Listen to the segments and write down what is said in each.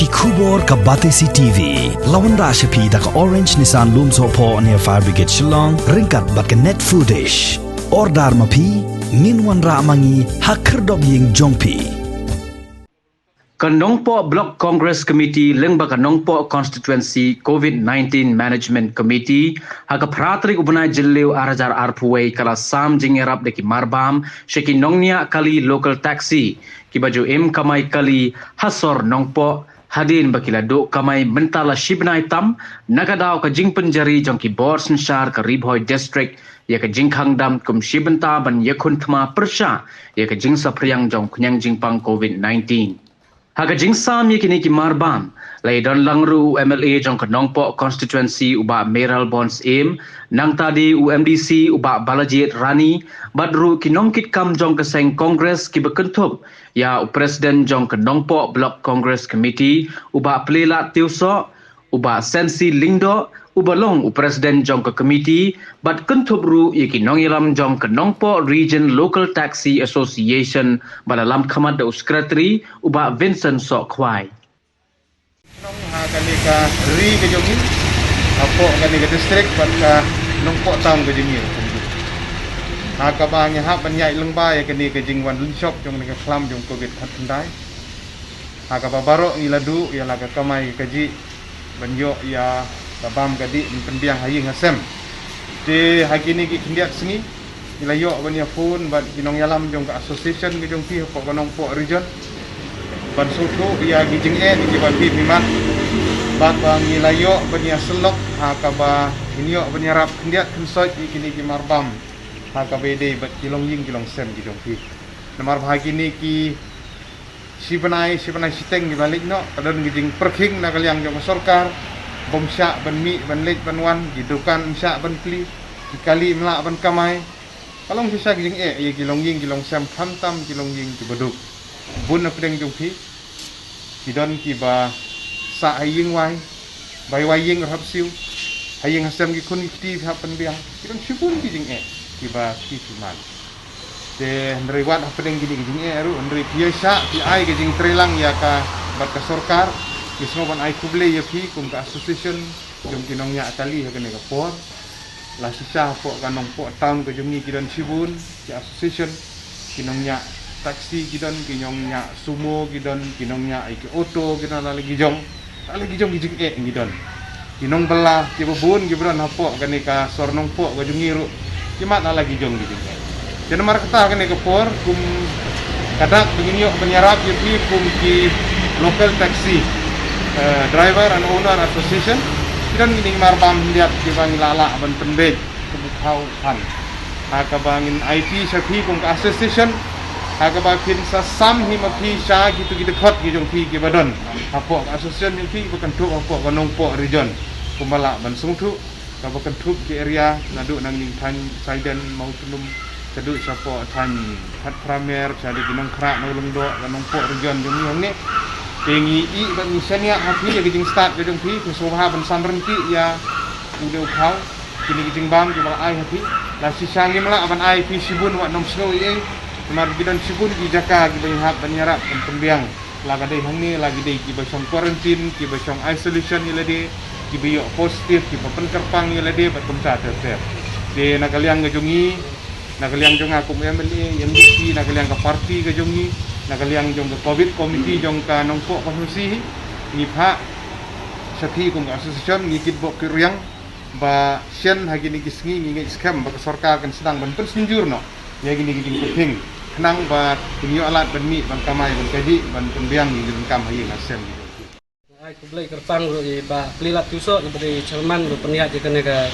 Khubor ka Batesi TV. Lawan Rashapi da ka Orange Nissan Lumso po near Fire Brigade Shillong. Ringkat bat ka net footage. Ordar mapi. Minwan ra mangi hakerdog ying jongpi. Kanongpo Block Congress Committee lengba Kanongpo Constituency COVID-19 Management Committee haka pratrik ubunai jileu arajar arpuwei kala sam jingerap deki marbam sheki nongnia kali local taxi kibaju kamai kali hasor nongpo hadin bakila do kamai mentala shibnai tam nagadau ka jing penjari jongki bor sensar ka Ribhoi district ya ka jing khangdam kum shibenta ban yakun thma persha ya ka jing sapriang jong knyang jingpang COVID-19 Haga jingsam yakini ki marbam lai don langru MLA jong Kanongpo constituency uba Meral Bonds Aim nang tadi UMDC uba Balajit Rani badru kinongkit kam jong keseng Congress ki bekentup ya Presiden jong Kanongpo Block Congress Committee uba Pelela Tiuso uba Sensi Lingdo uba long Presiden jong ke committee bad kentup ru yaki nongilam jong Kanongpo Region Local Taxi Association balalam khamad da secretary uba Vincent Sokwai nong ha kani ka ri ke jongi apo kani ka district ban ka nongpo town ke jongi ha ka ba nya ha ban nyai lengba ya kani ka jingwan lun shop jong ni ka khlam jong covid hat ndai ha ka ba baro ni ladu ya la ka kamai ka ji ban yo ya kabam kadi pendiang haying hasem de hakini ki kindiak sengi ilayo ban ya phone ban kinong yalam jong ka association ke jong pi po Kanongpo region ban sutu ya gijing ni ban pi miman ban bang ilayo ban ya selok ha ka ba inyo ban ya rap kindiak kensoi kini ki marbam ha ka bede bat kilong ying kilong sem ki jong pi namar hakini ki sibanai siteng di balik no kadon gijing perking na kalyang jong sorkar bomsya ban mi ban lej ban wan gidukan sya ban pli dikali mla ban kamai kalong sisa gijing ye kilong ying kilong sam khamtam kilong ying ki beduk bun na pedeng jong pi kidon ki ba sa haying wai bai wai ying rap siu haying hasam ki kun ki ha pen biang kidon sipun gijing ki ba ki man de ndri wat ha pedeng gijing ru ndri biasa ki ai gijing trelang ya ka bat ka sorkar kisno ban ai kuble ya pi kum ka association jom kinong nya kali ha kene ka por la sisa po Kanongpo town ke jom ni kidon sibun ki association kinong nya taksi kidon kinong nya sumo kidon kinong nya ki auto kidon lagi jong gijing kidon kinong bela ki bubun ki bron hapo kene ka Sornongpo ke jom ngiru ki mat lagi jong gijing jan mar kata kene ka por kum kadak begini yo penyarap ya pi kum ki local taxi driver and owner association dan gini marbam lihat di bangin lala ban pendek kebukau han haka bangin IT sapi kung ka association haka bangin sa sam himapi sya gitu khot gijong pi ki badon apo association pi bukan tu apo Kanongpo region kumala ban sungtu ka bukan tu ki area nadu nang ning tan saiden mau tulum kadu sapo tan hat pramer jadi ginong kra no lengdo Kanongpo region jong ni tengi i ban misania hapi ya gijing start gijong pi kusoha ban sanren ki ya udah kau kini gijing bang ki bal ai hapi la sisangi mala ban ai pi sibun wa nom snow ye mar gidan sibun ki jaka ki ban hap ban yarap ban pembiang la gadai hangi lagi dei ki basong quarantine ki basong isolation ile de ki biyo positif ki papen kerpang ile de bat kumsa ter de nakaliang gajongi nakaliang jong aku MLA MDC nakaliang ka party gajongi nakaliang jong ke COVID committee jong ka Kanongpo konstitusi ngipha sapi kung association ngikit bok kiryang ba sian hagini kisngi ngi scam ba sorkar kan sedang ban penjur no ya gini gini kuping kenang ba kinyo alat ban mi ban kamai ban kaji ban pembiang ngi ban kam hayi ngasem ai kublai kerpang ro ba Pelela Tiuso ibade Chalman ro peniat je kene ka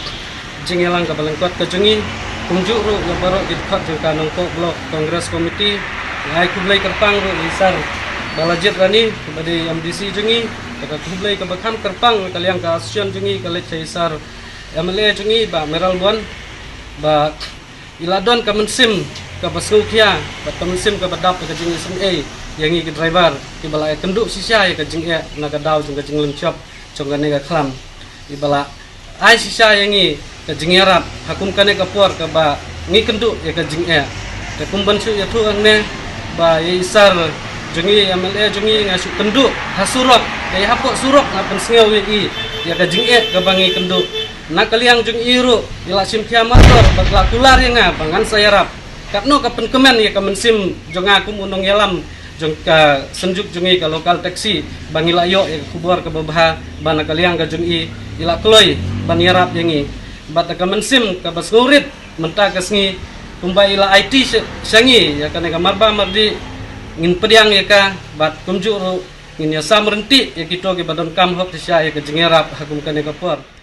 jingelang ka balengkot ka jengi kunjuk ro baro dikhat je Kanongpo Block Congress Committee ai kublai kerpang ro isar Balajit Rani ibade MDC jengi ka kublai ka bakham kerpang kaliang ka association jengi ka lech isar MLA jengi ba Meral Bon ba iladon ka mensim ka basngkia ba mensim ka badap ka jengi SMA yangi ke driver ki bala kenduk sisa ya ka jing na ka daw jung ka jing lem shop jong ka ne ka khlam ki bala ai sisa yangi ka jing rap hakum ka ne ka por ka ba ngi kenduk ya ka jing ka kumban su ya tu ang ne ba isar jungi MLA jungi ngasuk kenduk hasurok kaya hapok surok ngapen sengau wi ya ka jingek ka bangi kenduk nak kaliang jungi iru ila sim kiamator bakla tular yang bangan saya rap katno ka penkemen ya ka mensim jonga aku munong yalam jong ka senjuk jungi ka lokal taksi bangila yo ya kubur ka babah bana kaliang ka jungi ila kloy banirap yangi bat ka mensim ka basngurit mentah ka sengi tumbai ila IT sangi ya kana ka marba mardi ngin pediang ya ka bat kumju ru ngin ya samrenti ya kito ke badon kam hok tisya ya ke jengerap hakum kana ka por